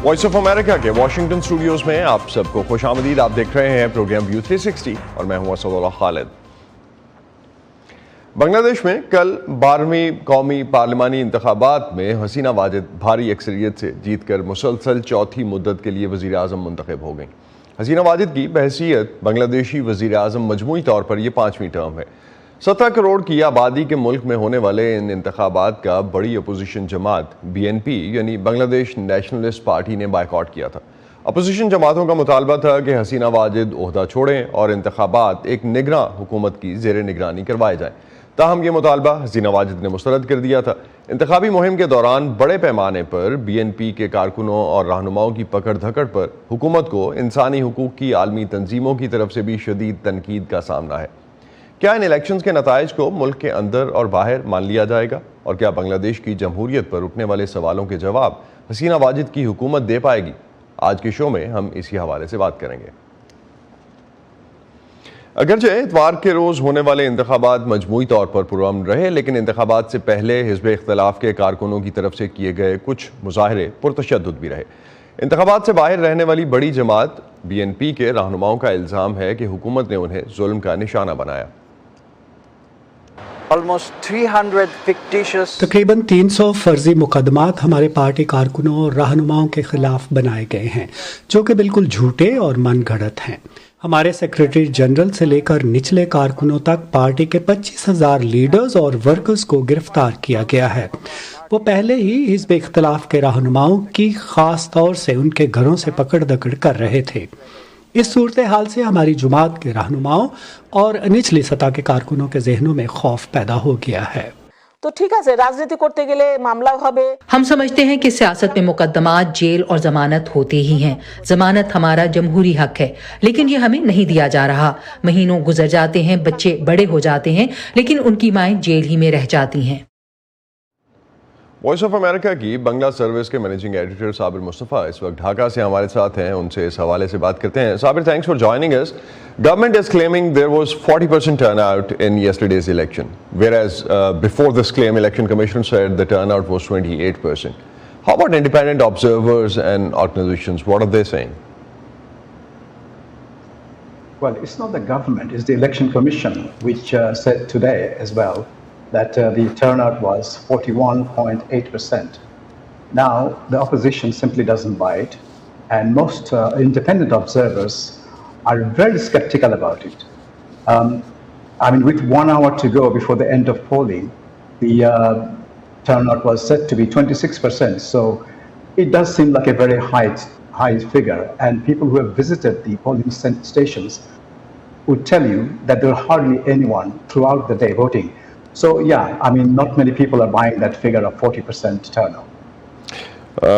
Voice of امریکہ کے Washington studios میں آپ سب کو خوش آمدید. آپ دیکھ رہے ہیں پروگرام ویو 360 اور میں ہوں اسد اللہ خالد. بنگلہ دیش میں کل 12ویں قومی پارلیمانی انتخابات میں حسینہ واجد بھاری اکثریت سے جیت کر مسلسل چوتھی مدت کے لیے وزیر اعظم منتخب ہو گئیں. حسینہ واجد کی بحیثیت بنگلہ دیشی وزیر اعظم مجموعی طور پر یہ 5ویں ٹرم ہے. 17 کروڑ کی آبادی کے ملک میں ہونے والے ان انتخابات کا بڑی اپوزیشن جماعت BNP یعنی بنگلہ دیش نیشنلسٹ پارٹی نے بائیکاٹ کیا تھا. اپوزیشن جماعتوں کا مطالبہ تھا کہ حسینہ واجد عہدہ چھوڑیں اور انتخابات ایک نگراں حکومت کی زیر نگرانی کروائے جائیں. تاہم یہ مطالبہ حسینہ واجد نے مسترد کر دیا تھا. انتخابی مہم کے دوران بڑے پیمانے پر BNP کے کارکنوں اور رہنماؤں کی پکڑ دھکڑ پر حکومت کو انسانی حقوق کی عالمی تنظیموں کی طرف سے بھی شدید تنقید کا سامنا ہے. کیا ان الیکشنز کے نتائج کو ملک کے اندر اور باہر مان لیا جائے گا؟ اور کیا بنگلہ دیش کی جمہوریت پر اٹھنے والے سوالوں کے جواب حسینہ واجد کی حکومت دے پائے گی؟ آج کے شو میں ہم اسی حوالے سے بات کریں گے. اگرچہ اتوار کے روز ہونے والے انتخابات مجموعی طور پر پرامن رہے، لیکن انتخابات سے پہلے حزب اختلاف کے کارکنوں کی طرف سے کیے گئے کچھ مظاہرے پرتشدد بھی رہے. انتخابات سے باہر رہنے والی بڑی جماعت BNP کے رہنماؤں کا الزام ہے کہ حکومت نے انہیں ظلم کا نشانہ بنایا. تقریباً 300 فرضی مقدمات ہمارے پارٹی کارکنوں اور رہنماؤں کے خلاف بنائے گئے ہیں، جو کہ بالکل جھوٹے اور من گھڑت ہیں. ہمارے سیکریٹری جنرل سے لے کر نچلے کارکنوں تک پارٹی کے 25,000 لیڈرز اور ورکرز کو گرفتار کیا گیا ہے. وہ پہلے ہی حزب اختلاف کے رہنماؤں کی خاص طور سے ان کے گھروں سے پکڑ دکڑ کر رہے تھے. اس صورتحال سے ہماری جماعت کے رہنماؤں اور نچلی سطح کے کارکنوں کے ذہنوں میں خوف پیدا ہو گیا ہے. تو ٹھیک ہے راجنیتی کرتے گلے معاملہ ہوبے. ہم سمجھتے ہیں کہ سیاست میں مقدمات، جیل اور ضمانت ہوتے ہی ہیں. ضمانت ہمارا جمہوری حق ہے، لیکن یہ ہمیں نہیں دیا جا رہا. مہینوں گزر جاتے ہیں، بچے بڑے ہو جاتے ہیں، لیکن ان کی مائیں جیل ہی میں رہ جاتی ہیں. وائس آف امریکہ کی بنگلہ سروس کے مینیجنگ ایڈیٹر صابر مصطفیٰ اس وقت ڈھاکہ سے ہمارے ساتھ ہیں. ان سے اس حوالے سے بات کرتے ہیں. صابر, thanks for joining us. Government is claiming there was 40% turnout in yesterday's election, whereas before this claim, Election Commission said the turnout was 28%. How about independent observers and organizations? What are they saying? Well, it's not the government, it's the Election Commission which said today as well that the turnout was 41.8%. Now, the opposition simply doesn't buy it, and most independent observers are very skeptical about it. With 1 hour to go before the end of polling, the turnout was said to be 26%. So it does seem like a very high figure, and people who have visited the polling stations would tell you that there were hardly anyone throughout the day voting. So not many people are buying that figure of 40% turnout.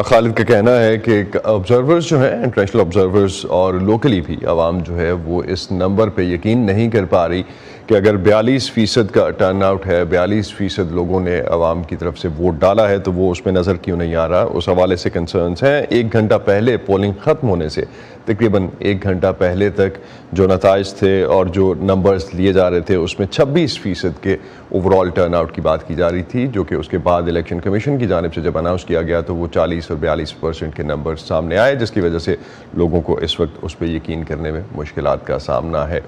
خالد کا کہنا ہے کہ observers جو ہیں، international observers اور locally بھی عوام جو ہے وہ اس نمبر پہ یقین نہیں کر پا رہی کہ اگر 42% کا ٹرن آؤٹ ہے، 42% لوگوں نے عوام کی طرف سے ووٹ ڈالا ہے، تو وہ اس میں نظر کیوں نہیں آ رہا. اس حوالے سے کنسرنز ہیں. 1 گھنٹہ پہلے پولنگ ختم ہونے سے تقریباً 1 گھنٹہ پہلے تک جو نتائج تھے اور جو نمبرز لیے جا رہے تھے اس میں 26% کے اوور آل ٹرن آؤٹ کی بات کی جا رہی تھی، جو کہ اس کے بعد الیکشن کمیشن کی جانب سے جب اناؤنس کیا گیا تو وہ 40 اور 42% کے نمبر سامنے آئے، جس کی وجہ سے لوگوں کو اس وقت اس پہ یقین کرنے میں مشکلات کا سامنا ہے.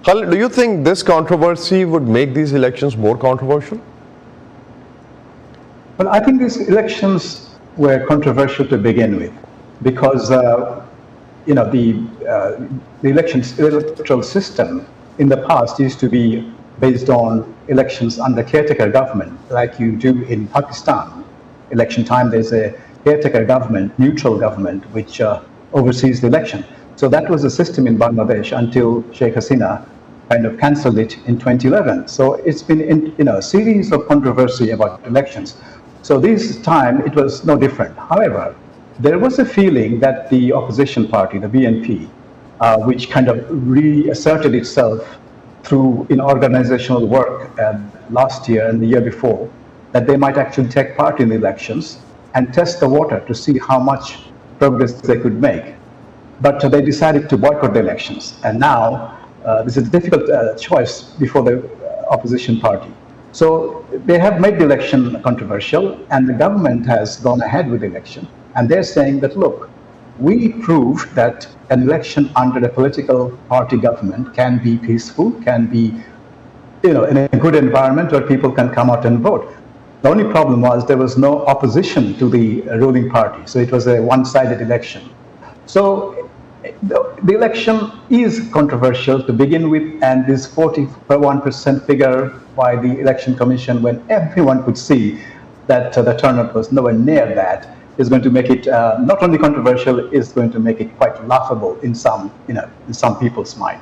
Khalid, do you think this controversy would make these elections more controversial? Well, I think these elections were controversial to begin with because the electoral system in the past used to be based on elections under caretaker government, like you do in Pakistan. Election time, there's a caretaker government, neutral government, which oversees the election. So that was the system in Bangladesh until Sheikh Hasina kind of cancelled it in 2011. So it's been a series of controversy about elections. So this time it was no different. However, there was a feeling that the opposition party, the BNP, which kind of reasserted itself through organizational work last year and the year before, that they might actually take part in the elections and test the water to see how much progress they could make. But they decided to boycott the elections. And now this is a difficult choice before the opposition party. So they have made the election controversial, and the government has gone ahead with the election. And they're saying that, look, we proved that an election under a political party government can be peaceful, can be, in a good environment where people can come out and vote. The only problem was there was no opposition to the ruling party, so it was a one-sided election. So the election is controversial to begin with, and this 41% figure by the Election Commission, when everyone could see that the turnout was nowhere near that, is going to make it not only controversial, is going to make it quite laughable in some people's mind.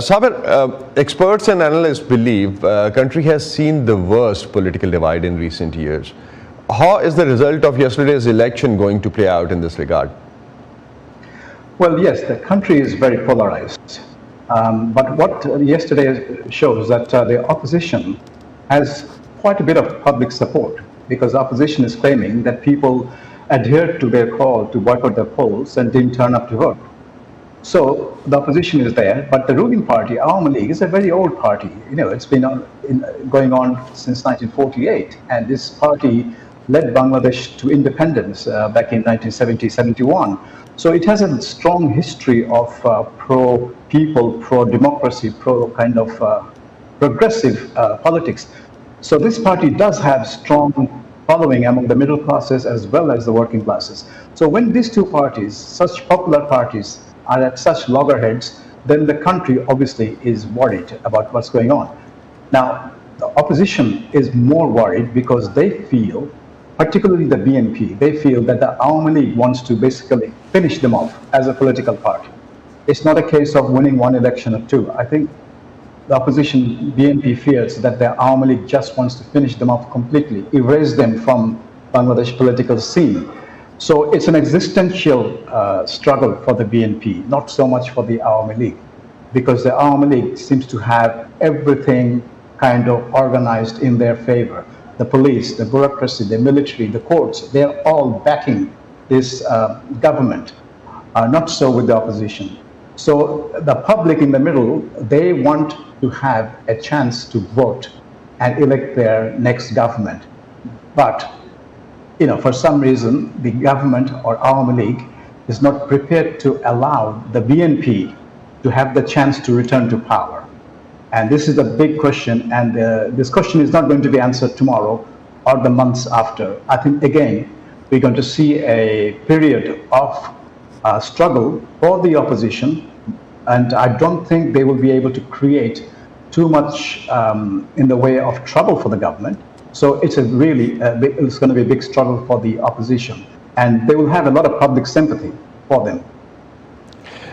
Saber, experts and analysts believe country has seen the worst political divide in recent years. How is the result of yesterday's election going to play out in this regard? Well, yes, the country is very polarized. But what yesterday shows that the opposition has quite a bit of public support, because the opposition is claiming that people adhered to their call to boycott the polls and didn't turn up to vote. So the opposition is there, but the ruling party, Awami League, is a very old party. It's been going on since 1948, and this party led Bangladesh to independence back in 1970-71. So it has a strong history of pro-people, pro-democracy, kind of progressive politics. So this party does have strong following among the middle classes as well as the working classes. So when these two parties, such popular parties, are at such loggerheads, then the country obviously is worried about what's going on. Now, the opposition is more worried because they feel, particularly the BNP, they feel that the Awami League wants to basically finish them off as a political party. It's not a case of winning one election or two. I think the opposition, BNP, fears that the Awami League just wants to finish them off completely, erase them from Bangladesh political scene. So it's an existential struggle for the BNP, not so much for the Awami League, because the Awami League seems to have everything kind of organized in their favor. The police, the bureaucracy, the military, the courts, they're all backing this government, not so with the opposition. So the public in the middle, they want to have a chance to vote and elect their next government. But for some reason, the government or Awami League is not prepared to allow the BNP to have the chance to return to power. And this is a big question, and this question is not going to be answered tomorrow or the months after. I think, again, we're going to see a period of struggle for the opposition, and I don't think they will be able to create too much in the way of trouble for the government. So it's it's going to be a big struggle for the opposition, and they will have a lot of public sympathy for them.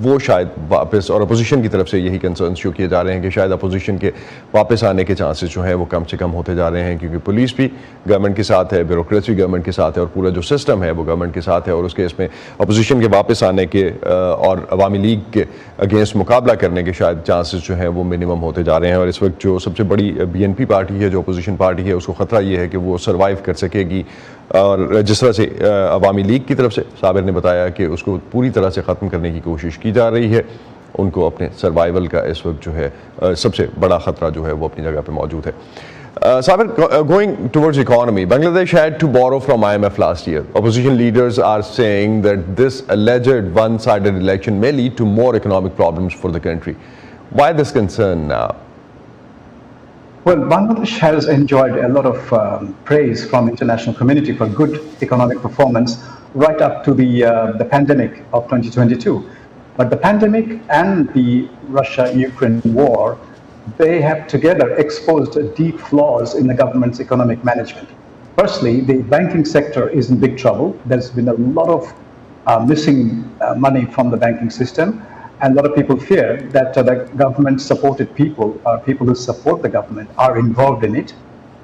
وہ شاید واپس, اور opposition کی طرف سے یہی concerns شو کیے جا رہے ہیں کہ شاید اپوزیشن کے واپس آنے کے چانسز جو ہیں وہ کم سے کم ہوتے جا رہے ہیں, کیونکہ پولیس بھی گورنمنٹ کے ساتھ ہے, بیوروکریسی گورنمنٹ کے ساتھ ہے, اور پورا جو سسٹم ہے وہ گورنمنٹ کے ساتھ ہے, اور اس کے اس میں اپوزیشن کے واپس آنے کے اور عوامی لیگ کے اگینسٹ مقابلہ کرنے کے شاید چانسز جو ہیں وہ منیمم ہوتے جا رہے ہیں. اور اس وقت جو سب سے بڑی BNP پارٹی ہے, جو اپوزیشن پارٹی ہے, اس کو خطرہ یہ ہے کہ وہ سروائیو کر سکے گی, اور جس طرح سے عوامی لیگ کی طرف سے صابر نے بتایا کہ اس کو پوری طرح سے ختم کرنے کی کوشش کی جا رہی ہے, ان کو اپنے سروائیول کا اس وقت جو ہے سب سے بڑا خطرہ جو ہے وہ اپنی جگہ پہ موجود ہے. Sabir, going towards economy, Bangladesh had to borrow from IMF last year. Opposition leaders are saying that this alleged one-sided election may lead to more economic problems for the country. Why this concern now? Well, Bangladesh has enjoyed a lot of praise from international community for good economic performance right up to the pandemic of 2022. But the pandemic and the Russia-Ukraine war, they have together exposed deep flaws in the government's economic management. Firstly, the banking sector is in big trouble. There's been a lot of missing money from the banking system, and a lot of people fear that the government-supported people, or people who support the government, are involved in it.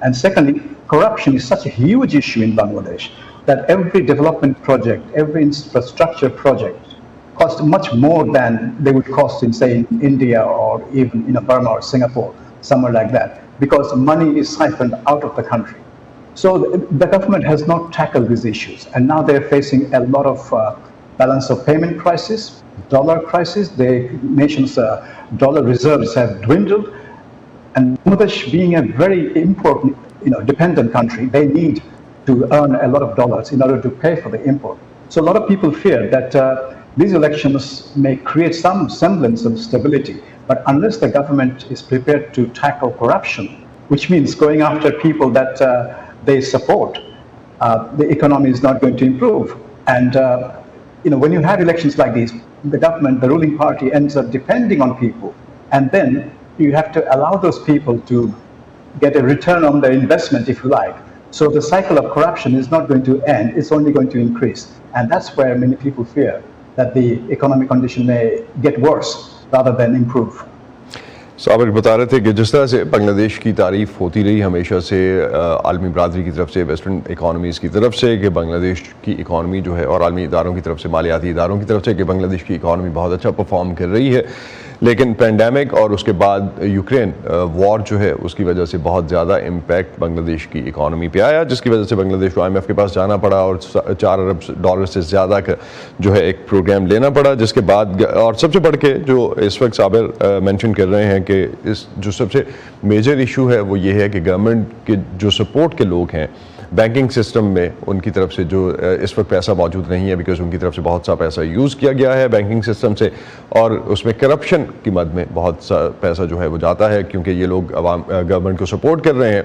And secondly, corruption is such a huge issue in Bangladesh that every development project, every infrastructure project cost much more than they would cost in, say, in India or even in Burma or Singapore, somewhere like that, because money is siphoned out of the country. So the government has not tackled these issues, and now they're facing a lot of balance of payment crisis, dollar crisis. The nation's dollar reserves have dwindled, and Bangladesh being a very important, dependent country, they need to earn a lot of dollars in order to pay for the import. So a lot of people fear that these elections may create some semblance of stability, but unless the government is prepared to tackle corruption, which means going after people that they support, the economy is not going to improve. And when you have elections like these, the government, the ruling party, ends up depending on people, and then you have to allow those people to get a return on their investment, if you like. So the cycle of corruption is not going to end, it's only going to increase. And that's where many people fear that the economic condition may get worse rather than improve. صابر بتا رہے تھے کہ جس طرح سے بنگلہ دیش کی تعریف ہوتی رہی ہمیشہ سے عالمی برادری کی طرف سے, ویسٹرن اکانومیز کی طرف سے, کہ بنگلہ دیش کی اکانومی جو ہے, اور عالمی اداروں کی طرف سے, مالیاتی اداروں کی طرف سے, کہ بنگلہ دیش کی اکانومی بہت اچھا پرفارم کر رہی ہے. لیکن پینڈیمک اور اس کے بعد یوکرین وار جو ہے, اس کی وجہ سے بہت زیادہ امپیکٹ بنگلہ دیش کی اکانومی پہ آیا, جس کی وجہ سے بنگلہ دیش کو IMF کے پاس جانا پڑا اور $4 ارب سے زیادہ کا جو ہے ایک پروگرام لینا پڑا. جس کے بعد, اور سب سے بڑھ کے جو اس وقت صابر مینشن کر رہے ہیں کہ اس جو سب سے میجر ایشو ہے وہ یہ ہے کہ گورنمنٹ کے جو سپورٹ کے لوگ ہیں بینکنگ سسٹم میں, ان کی طرف سے جو اس وقت پیسہ موجود نہیں ہے, بیکاز ان کی طرف سے بہت سا پیسہ یوز کیا گیا ہے بینکنگ سسٹم سے, اور اس میں کرپشن کی مد میں بہت سا پیسہ جو ہے وہ جاتا ہے, کیونکہ یہ لوگ گورنمنٹ کو سپورٹ کر رہے ہیں,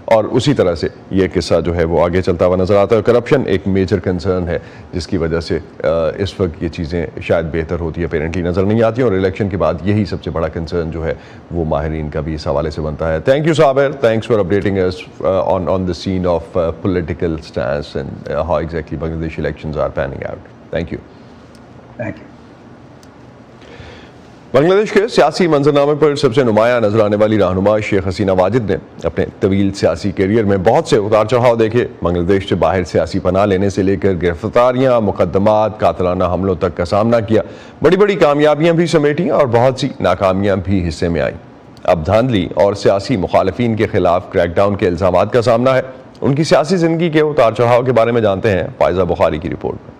اور اسی طرح سے یہ قصہ جو ہے وہ آگے چلتا ہوا نظر آتا ہے. کرپشن ایک میجر کنسرن ہے جس کی وجہ سے اس وقت یہ چیزیں شاید بہتر ہوتی ہے اپیرنٹلی نظر نہیں آتی, اور الیکشن کے بعد یہی سب سے بڑا کنسرن جو ہے وہ ماہرین کا بھی اس حوالے سے بنتا ہے. Thank you Sabir, thanks for updating us on the scene of political stance and how exactly Bangladesh elections are panning out. Thank you. Thank you. Bangladesh کے سیاسی منظرنامے پر سب سے نمایاں نظر آنے والی رہنما شیخ حسینہ واجد نے اپنے طویل سیاسی کیریئر میں بہت سے اتار چڑھاؤ دیکھے. بنگلہ دیش سے باہر سیاسی پناہ لینے سے لے کر گرفتاریاں, مقدمات, قاتلانہ حملوں تک کا سامنا کیا. بڑی بڑی کامیابیاں بھی سمیٹیں اور بہت سی ناکامیاں بھی حصے میں آئیں. اب دھاندلی اور سیاسی مخالفین کے خلاف کریک ڈاؤن کے الزامات کا سامنا ہے. ان کی سیاسی زندگی کے اتار چڑھاؤ کے بارے میں جانتے ہیں فائزہ بخاری کی رپورٹ میں.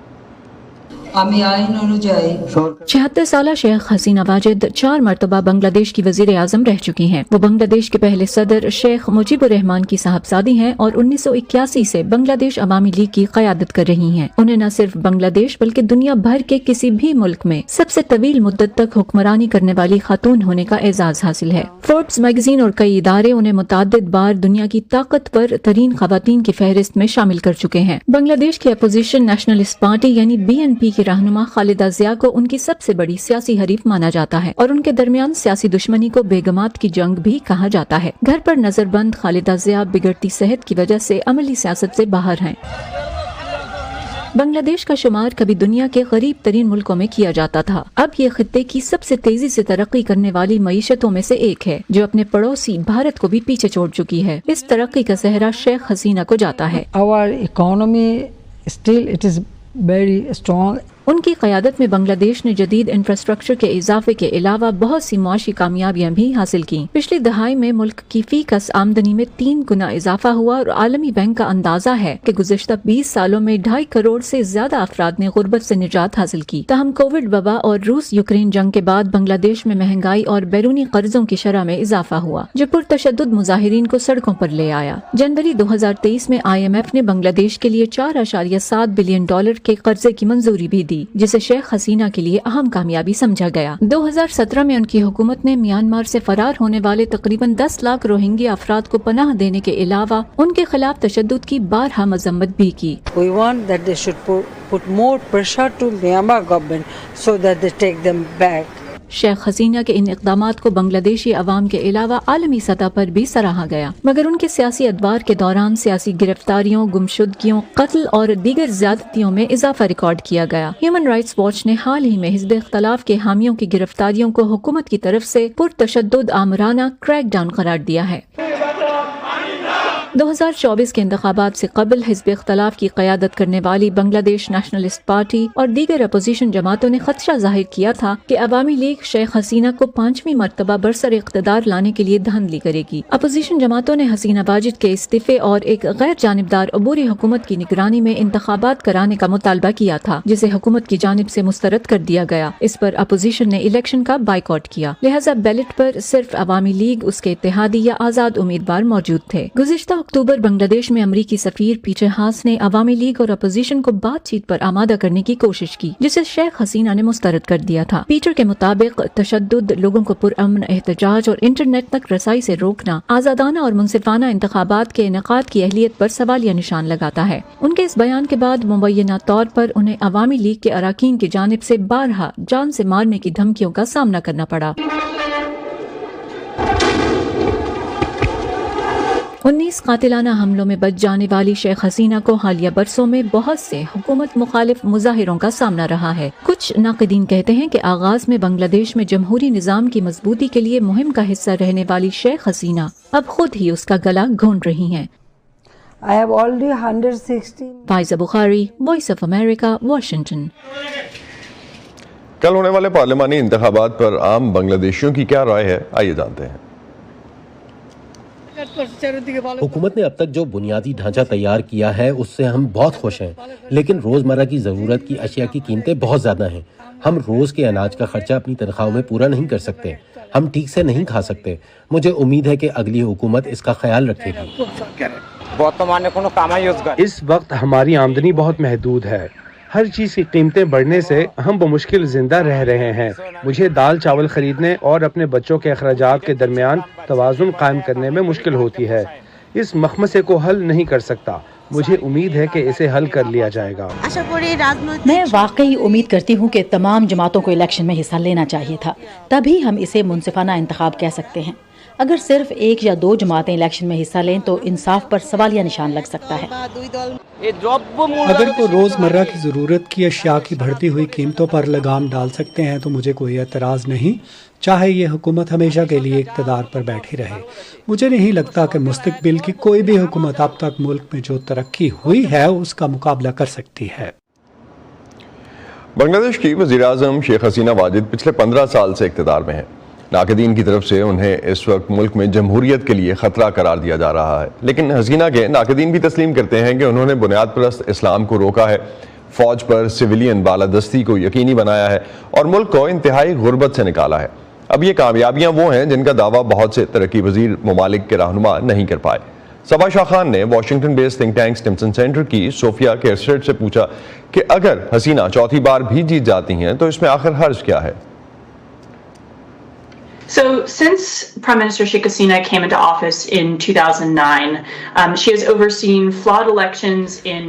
76 سالہ شیخ حسینہ واجد 4 مرتبہ بنگلہ دیش کی وزیر اعظم رہ چکی ہیں. وہ بنگلہ دیش کے پہلے صدر شیخ مجیب الرحمان کی صاحبزادی ہیں اور 1981 سے بنگلہ دیش عوامی لیگ کی قیادت کر رہی ہیں. انہیں نہ صرف بنگلہ دیش بلکہ دنیا بھر کے کسی بھی ملک میں سب سے طویل مدت تک حکمرانی کرنے والی خاتون ہونے کا اعزاز حاصل ہے. فوربس میگزین اور کئی ادارے انہیں متعدد بار دنیا کی طاقتور ترین خواتین کی فہرست میں شامل کر چکے ہیں. بنگلہ دیش کی اپوزیشن نیشنلسٹ پارٹی یعنی BNP کی رہنما خالدہ ضیاء کو ان کی سب سے بڑی سیاسی حریف مانا جاتا ہے اور ان کے درمیان سیاسی دشمنی کو بیگمات کی جنگ بھی کہا جاتا ہے. گھر پر نظر بند خالدہ ضیاء بگڑتی صحت کی وجہ سے عملی سیاست سے باہر ہیں. بنگلہ دیش کا شمار کبھی دنیا کے غریب ترین ملکوں میں کیا جاتا تھا، اب یہ خطے کی سب سے تیزی سے ترقی کرنے والی معیشتوں میں سے ایک ہے، جو اپنے پڑوسی بھارت کو بھی پیچھے چھوڑ چکی ہے۔ اس ترقی کا صحرا شیخ حسینہ کو جاتا ہے۔ Our economy still it is very strong. ان کی قیادت میں بنگلہ دیش نے جدید انفراسٹرکچر کے اضافے کے علاوہ بہت سی معاشی کامیابیاں بھی حاصل کی۔ پچھلی دہائی میں ملک کی فی کس آمدنی میں 3 گنا اضافہ ہوا اور عالمی بینک کا اندازہ ہے کہ گزشتہ 20 سالوں میں 2.5 کروڑ سے زیادہ افراد نے غربت سے نجات حاصل کی۔ تاہم کووڈ وبا اور روس یوکرین جنگ کے بعد بنگلہ دیش میں مہنگائی اور بیرونی قرضوں کی شرح میں اضافہ ہوا، جو پرتشدد مظاہرین کو سڑکوں پر لے آیا۔ جنوری 2023 میں IMF نے بنگلہ دیش کے لیے $4.7 بلین کے قرضے کی منظوری بھی دی، جسے شیخ حسینہ کے لیے اہم کامیابی سمجھا گیا۔ 2017 میں ان کی حکومت نے میانمار سے فرار ہونے والے تقریباً 10 لاکھ روہنگیا افراد کو پناہ دینے کے علاوہ ان کے خلاف تشدد کی بارہا مذمت بھی کی۔ We want that they should put more pressure to Myanmar government so that they take them back. Sheikh Hasina کے ان اقدامات کو بنگلہ دیشی عوام کے علاوہ عالمی سطح پر بھی سراہا گیا، مگر ان کے سیاسی ادوار کے دوران سیاسی گرفتاریوں، گمشدگیوں، قتل اور دیگر زیادتیوں میں اضافہ ریکارڈ کیا گیا۔ ہیومن رائٹس واچ نے حال ہی میں حزب اختلاف کے حامیوں کی گرفتاریوں کو حکومت کی طرف سے پرتشدد آمرانہ کریک ڈاؤن قرار دیا ہے۔ 2024 کے انتخابات سے قبل حزب اختلاف کی قیادت کرنے والی بنگلہ دیش نیشنلسٹ پارٹی اور دیگر اپوزیشن جماعتوں نے خدشہ ظاہر کیا تھا کہ عوامی لیگ شیخ حسینہ کو 5ویں مرتبہ برسر اقتدار لانے کے لیے دھاندلی کرے گی۔ اپوزیشن جماعتوں نے حسینہ واجد کے استعفے اور ایک غیر جانبدار عبوری حکومت کی نگرانی میں انتخابات کرانے کا مطالبہ کیا تھا، جسے حکومت کی جانب سے مسترد کر دیا گیا۔ اس پر اپوزیشن نے الیکشن کا بائیکاٹ کیا، لہذا بیلٹ پر صرف عوامی لیگ، اس کے اتحادی یا آزاد امیدوار موجود تھے۔ گزشتہ اکتوبر بنگلہ دیش میں امریکی سفیر پیٹر ہاس نے عوامی لیگ اور اپوزیشن کو بات چیت پر آمادہ کرنے کی کوشش کی، جسے شیخ حسینہ نے مسترد کر دیا تھا۔ پیٹر کے مطابق تشدد، لوگوں کو پرامن احتجاج اور انٹرنیٹ تک رسائی سے روکنا آزادانہ اور منصفانہ انتخابات کے انعقاد کی اہلیت پر سوالیہ نشان لگاتا ہے۔ ان کے اس بیان کے بعد مبینہ طور پر انہیں عوامی لیگ کے اراکین کی جانب سے بارہا جان سے مارنے کی دھمکیوں کا سامنا کرنا پڑا۔ 19 قاتلانہ حملوں میں بچ جانے والی شیخ حسینہ کو حالیہ برسوں میں بہت سے حکومت مخالف مظاہروں کا سامنا رہا ہے۔ کچھ ناقدین کہتے ہیں کہ آغاز میں بنگلہ دیش میں جمہوری نظام کی مضبوطی کے لیے مہم کا حصہ رہنے والی شیخ حسینہ اب خود ہی اس کا گلا گھونٹ رہی ہیں۔ I have already 116. Faiza Bukhari, voice of America, Washington. کل ہونے والے پارلیمانی انتخابات پر عام بنگلہ دیشیوں کی کیا رائے ہے، آئیے جانتے ہیں۔ حکومت نے اب تک جو بنیادی ڈھانچہ تیار کیا ہے اس سے ہم بہت خوش ہیں، لیکن روزمرہ کی ضرورت کی اشیاء کی قیمتیں بہت زیادہ ہیں۔ ہم روز کے اناج کا خرچہ اپنی تنخواہوں میں پورا نہیں کر سکتے، ہم ٹھیک سے نہیں کھا سکتے۔ مجھے امید ہے کہ اگلی حکومت اس کا خیال رکھے گی۔ اس وقت ہماری آمدنی بہت محدود ہے، ہر چیز کی قیمتیں بڑھنے سے ہم بمشکل زندہ رہ رہے ہیں۔ مجھے دال چاول خریدنے اور اپنے بچوں کے اخراجات کے درمیان توازن قائم کرنے میں مشکل ہوتی ہے۔ اس مخمصے کو حل نہیں کر سکتا، مجھے امید ہے کہ اسے حل کر لیا جائے گا۔ میں واقعی امید کرتی ہوں کہ تمام جماعتوں کو الیکشن میں حصہ لینا چاہیے تھا، تبھی ہم اسے منصفانہ انتخاب کہہ سکتے ہیں۔ اگر صرف 1 یا 2 جماعتیں الیکشن میں حصہ لیں تو انصاف پر سوالیہ نشان لگ سکتا ہے۔ اگر وہ روزمرہ کی ضرورت کی اشیاء کی بڑھتی ہوئی قیمتوں پر لگام ڈال سکتے ہیں تو مجھے کوئی اعتراض نہیں، چاہے یہ حکومت ہمیشہ کے لیے اقتدار پر بیٹھی رہے۔ مجھے نہیں لگتا کہ مستقبل کی کوئی بھی حکومت اب تک ملک میں جو ترقی ہوئی ہے اس کا مقابلہ کر سکتی ہے۔ بنگلہ دیش کی وزیراعظم شیخ حسینہ واجد پچھلے 15 سال سے اقتدار میں ہیں۔ ناقدین کی طرف سے انہیں اس وقت ملک میں جمہوریت کے لیے خطرہ قرار دیا جا رہا ہے، لیکن حسینہ کے ناقدین بھی تسلیم کرتے ہیں کہ انہوں نے بنیاد پرست اسلام کو روکا ہے، فوج پر سویلین بالادستی کو یقینی بنایا ہے اور ملک کو انتہائی غربت سے نکالا ہے۔ اب یہ کامیابیاں وہ ہیں جن کا دعویٰ بہت سے ترقی پذیر ممالک کے رہنما نہیں کر پائے۔ صبا شاہ خان نے واشنگٹن بیس تھنک ٹینک سٹمسن سینٹر کی صوفیا کیرسٹر سے پوچھا کہ اگر حسینہ چوتھی بار بھی جیت جاتی ہیں تو اس میں آخر حرج کیا ہے؟ So, since Prime Minister Sheikh Hasina came into office in 2009, she has overseen flawed elections in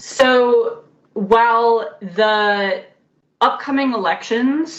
So, while the upcoming elections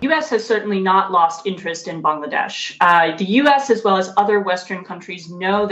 US has certainly not lost interest in Bangladesh. The US as well as other Western countries know